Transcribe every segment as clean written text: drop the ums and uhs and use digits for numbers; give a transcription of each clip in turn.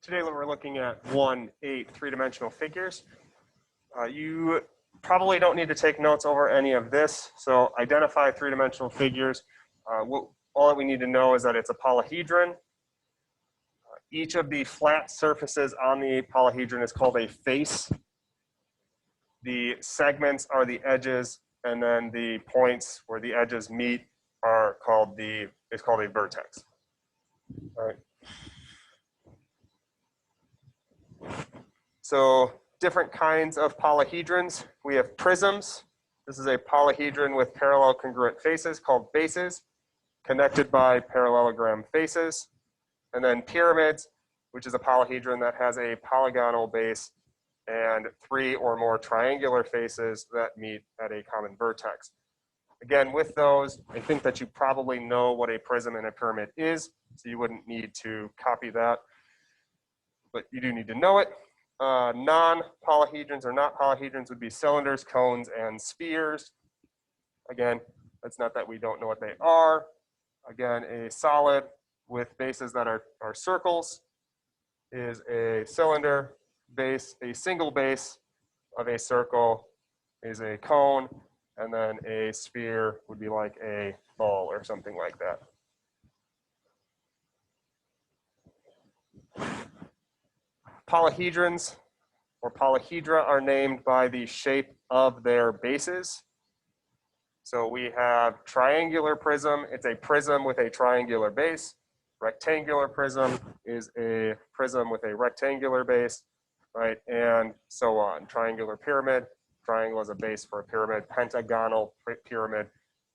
Today we're looking at 1-8 three-dimensional figures. You probably don't need to take notes over any of this. So identify three-dimensional figures. All that we need to know is that it's a polyhedron. Each of the flat surfaces on the polyhedron is called a face. The segments are the edges, and then the points where the edges meet are called a vertex. All right. So different kinds of polyhedrons. We have prisms. This is a polyhedron with parallel congruent faces called bases, connected by parallelogram faces. And then pyramids, which is a polyhedron that has a polygonal base and 3 or more triangular faces that meet at a common vertex. Again, with those, I think that you probably know what a prism and a pyramid is, so you wouldn't need to copy that, but you do need to know it. Non-polyhedrons or not polyhedrons would be cylinders, cones, and spheres. Again, that's not that we don't know what they are. Again, a solid with bases that are circles is a cylinder. Base, a single base of a circle is a cone, and then a sphere would be like a ball or something like that. Polyhedrons or polyhedra are named by the shape of their bases. So we have triangular prism. It's a prism with a triangular base. Rectangular prism is a prism with a rectangular base, right? And so on. Triangular pyramid, triangle is a base for a pyramid. Pentagonal pyramid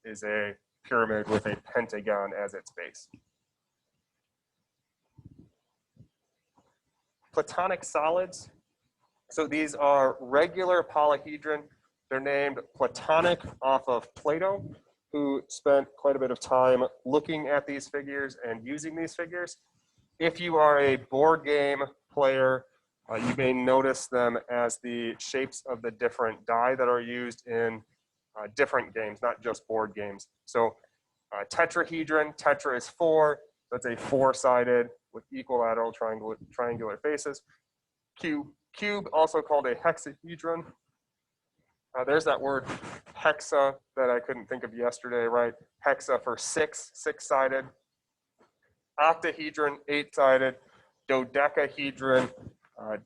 is a pyramid with a pentagon as its base. Platonic solids. So these are regular polyhedron. They're named Platonic off of Plato, who spent quite a bit of time looking at these figures and using these figures. If you are a board game player, you may notice them as the shapes of the different die that are used in different games, not just board games. So tetrahedron, tetra is 4, that's a 4-sided with equilateral triangular faces. Cube, also called a hexahedron. There's that word hexa that I couldn't think of yesterday, right? Hexa for 6, 6-sided. Octahedron, 8-sided. Dodecahedron,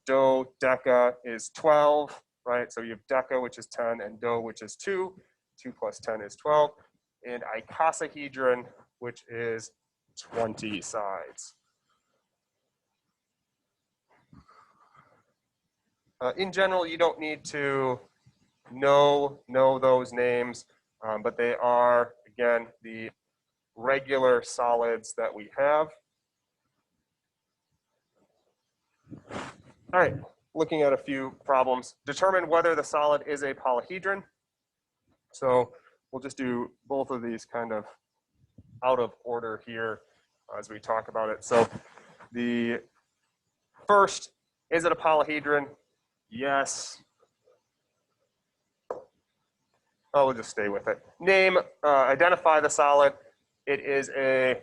dodeca is 12, right? So you have deca, which is 10, and do, which is 2. 2 plus 10 is 12. And icosahedron, which is 20 sides. In general, you don't need to know those names, but they are, again, the regular solids that we have. All right, looking at a few problems. Determine whether the solid is a polyhedron. So we'll just do both of these kind of out of order here as we talk about it. So the first, is it a polyhedron? Yes. Oh, we'll just stay with it. Name, identify the solid. It is a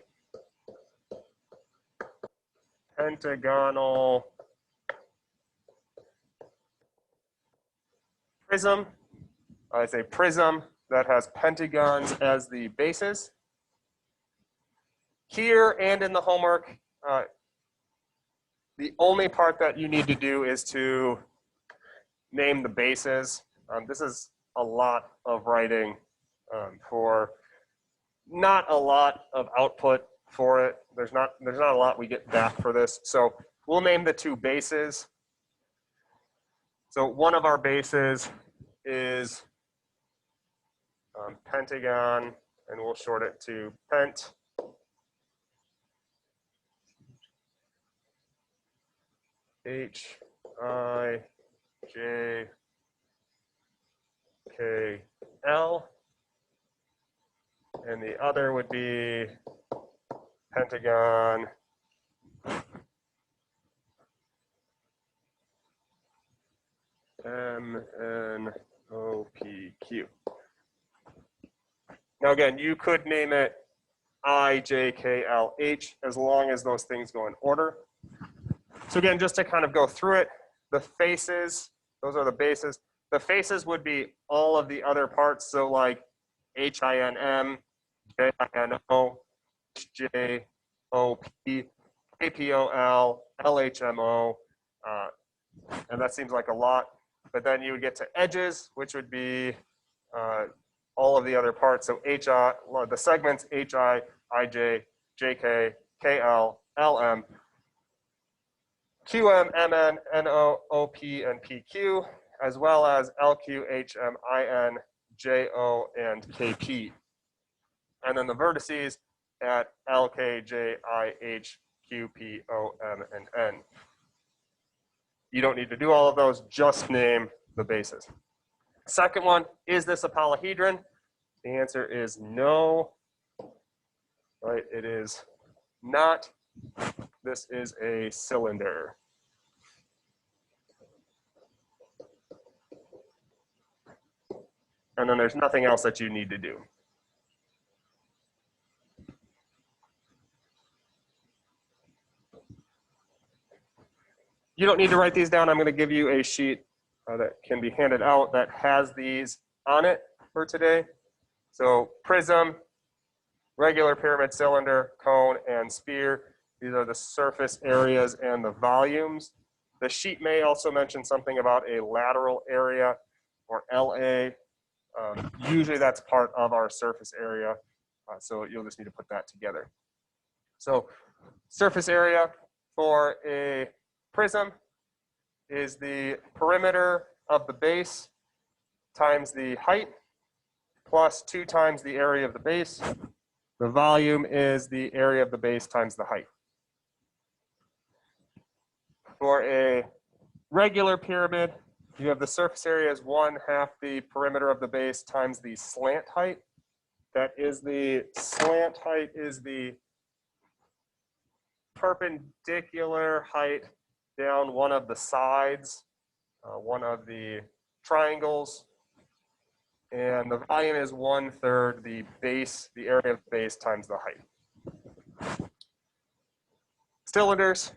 pentagonal prism. It's a prism that has pentagons as the bases. Here and in the homework, the only part that you need to do is to name the bases. This is a lot of writing for not a lot of output for it. There's not a lot we get back for this. So we'll name the 2 bases. So one of our bases is pentagon, and we'll short it to pent. H-I-J-K-L. And the other would be pentagon M-N-O-P-Q. Now again, you could name it I-J-K-L-H as long as those things go in order. So So again, just to kind of go through it, the faces, those are the bases. The faces would be all of the other parts. So like HINM, JINO, HJOP, APOL, LHMO, and that seems like a lot. But then you would get to edges, which would be all of the other parts. So the segments HI, IJ, JK, KL, LM, QM, MN, NO, OP, and PQ, as well as LQ, HM, IN, JO, and KP. And then the vertices at L, K, J, I, H, Q, P, O, M, and N. You don't need to do all of those, just name the bases. Second one, is this a polyhedron? The answer is no, right? It is not. This is a cylinder. And then there's nothing else that you need to do. You don't need to write these down. I'm going to give you a sheet that can be handed out that has these on it for today. So prism, regular pyramid, cylinder, cone, and sphere. These are the surface areas and the volumes. The sheet may also mention something about a lateral area, or LA. Usually that's part of our surface area, so you'll just need to put that together. So surface area for a prism is the perimeter of the base times the height plus 2 times the area of the base. The volume is the area of the base times the height. For a regular pyramid, you have the surface area as 1/2 the perimeter of the base times the slant height. That is the slant height is the perpendicular height down one of the sides, one of the triangles. And the volume is 1/3 the base, the area of the base times the height. Cylinders,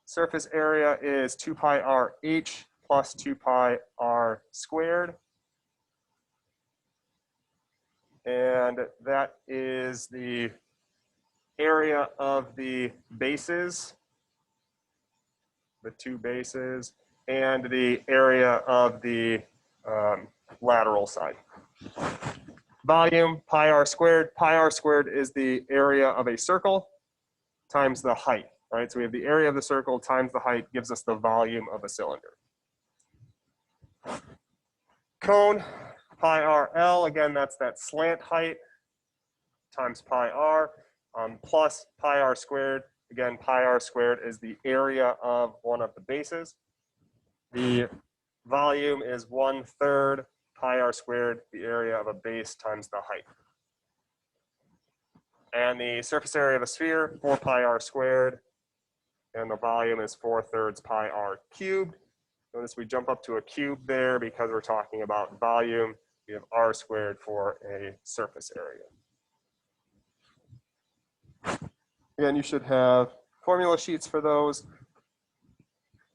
surface area is 2 pi r h plus 2 pi r squared. And that is the area of the bases, the 2 bases, and the area of the lateral side. Volume, pi r squared. Pi r squared is the area of a circle times the height, right? So we have the area of the circle times the height gives us the volume of a cylinder. Cone, pi r L, again, that's that slant height times pi r, plus pi r squared. Again, pi r squared is the area of one of the bases. The volume is 1/3 pi r squared, the area of a base times the height. And the surface area of a sphere, 4 pi r squared, and the volume is 4/3 pi r cubed. Notice we jump up to a cube there because we're talking about volume. We have r squared for a surface area. Again, you should have formula sheets for those.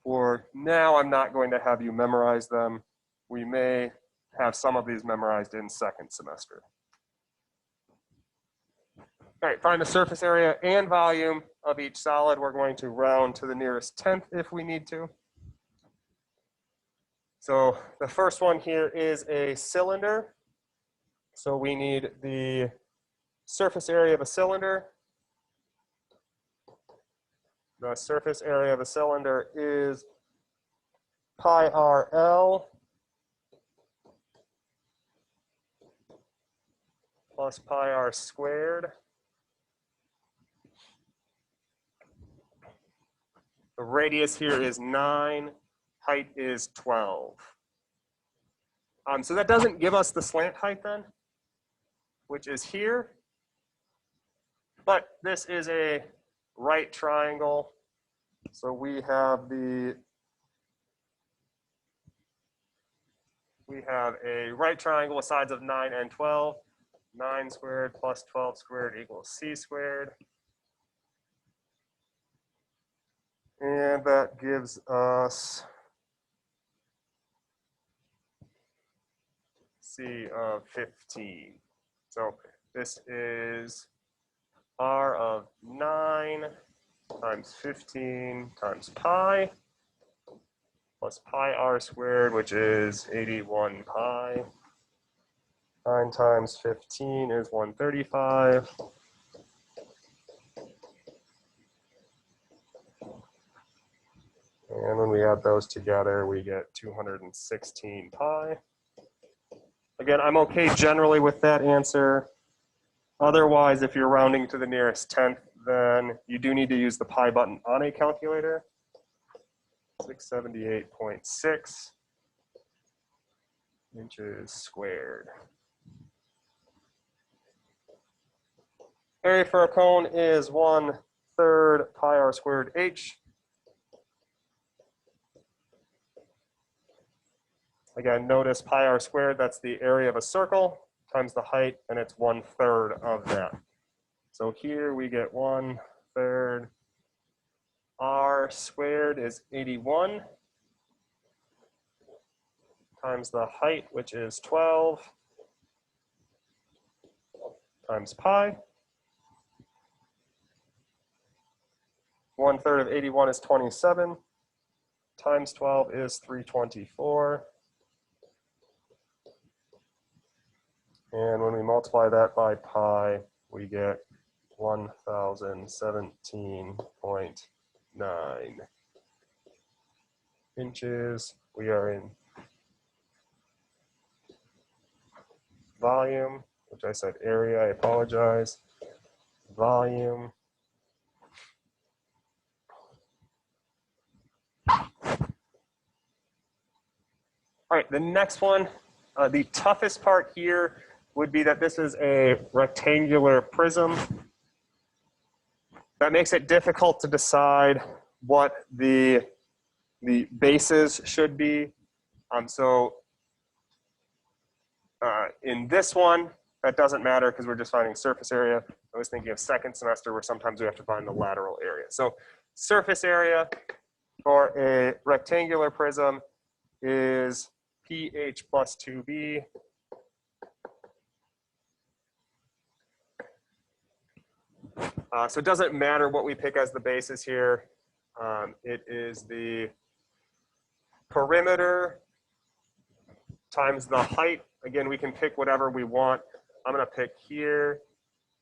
For now, I'm not going to have you memorize them. We may have some of these memorized in second semester. All right, find the surface area and volume of each solid. We're going to round to the nearest 10th if we need to. So the first one here is a cylinder. So we need the surface area of a cylinder. The surface area of a cylinder is pi r L plus pi r squared. The radius here is 9, height is 12. So that doesn't give us the slant height then, which is here. But this is a right triangle. So we have a right triangle with sides of 9 and 12. 9 squared plus 12 squared equals c squared. And that gives us C of 15. So this is R of 9 times 15 times pi plus pi r squared, which is 81 pi. 9 times 15 is 135. And when we add those together, we get 216 pi. Again, I'm okay generally with that answer. Otherwise, if you're rounding to the nearest tenth, then you do need to use the pi button on a calculator. 678.6 inches squared. Area for a cone is 1/3 pi r squared h. Again, notice pi r squared, that's the area of a circle, times the height, and it's 1/3 of that. So here we get 1/3 r squared is 81 times the height, which is 12, times pi. 1/3 of 81 is 27, times 12 is 324. And when we multiply that by pi, we get 1017.9 inches. We are in volume, which I said area, I apologize. Volume. All right, the next one, the toughest part here would be that this is a rectangular prism. That makes it difficult to decide what the bases should be. In this one, that doesn't matter because we're just finding surface area. I was thinking of second semester where sometimes we have to find the lateral area. So surface area for a rectangular prism is PH plus 2B. So it doesn't matter what we pick as the basis here. It is the perimeter times the height. Again, we can pick whatever we want. I'm going to pick here.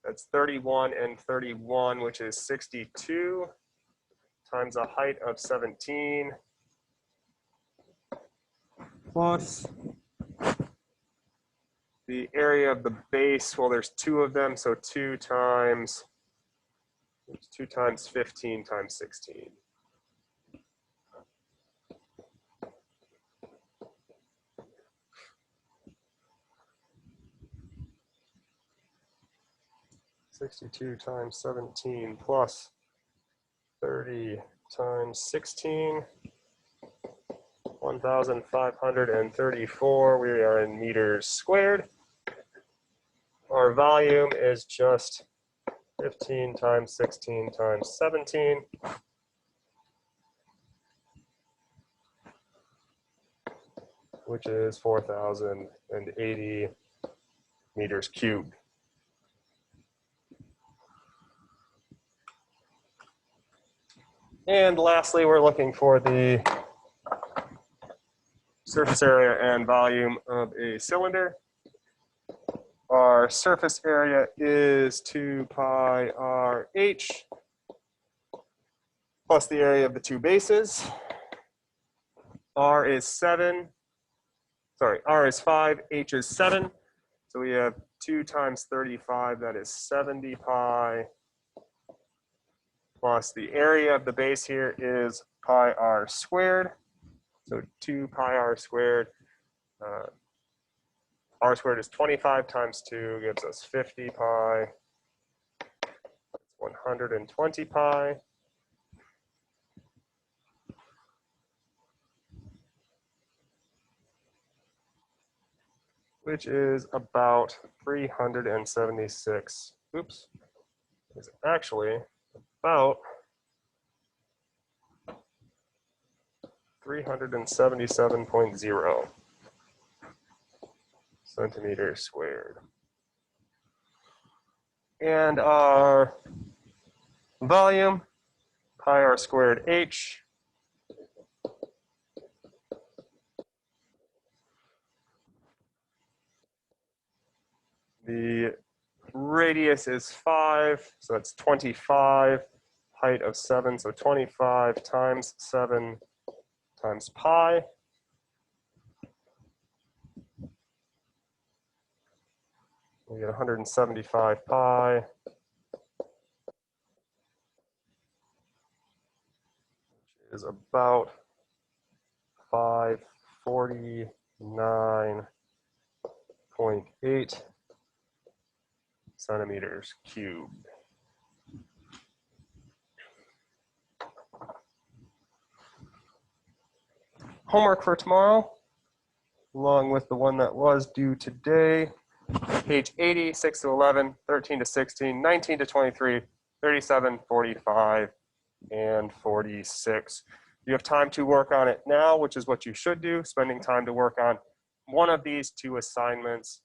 That's 31 and 31, which is 62, times a height of 17, plus the area of the base. Well, there's two of them, so 2 times 15 times 16. (62 times 17 plus 30 times 16, 1,534. We are in meters squared. Our volume is just 15 times 16 times 17. Which is 4,080 meters cubed. And lastly, we're looking for the surface area and volume of a cylinder. Our surface area is 2 pi r h plus the area of the two bases. R is 5, h is 7. So we have 2 times 35, that is 70 pi, plus the area of the base here is pi r squared. So 2 pi r squared. R squared is 25 times 2 gives us 50 pi. That's 120 pi. Which is about 376. Oops. Is actually about 377.0 centimeters squared. And our volume, pi r squared h. The radius is 5, so that's 25. Height of 7, so 25 times 7 times pi. We get 175 pi. Which is about 549.8 centimeters cubed. Homework for tomorrow, along with the one that was due today. Page 80, 6 to 11, 13 to 16, 19 to 23, 37, 45, and 46. You have time to work on it now, which is what you should do, spending time to work on one of these two assignments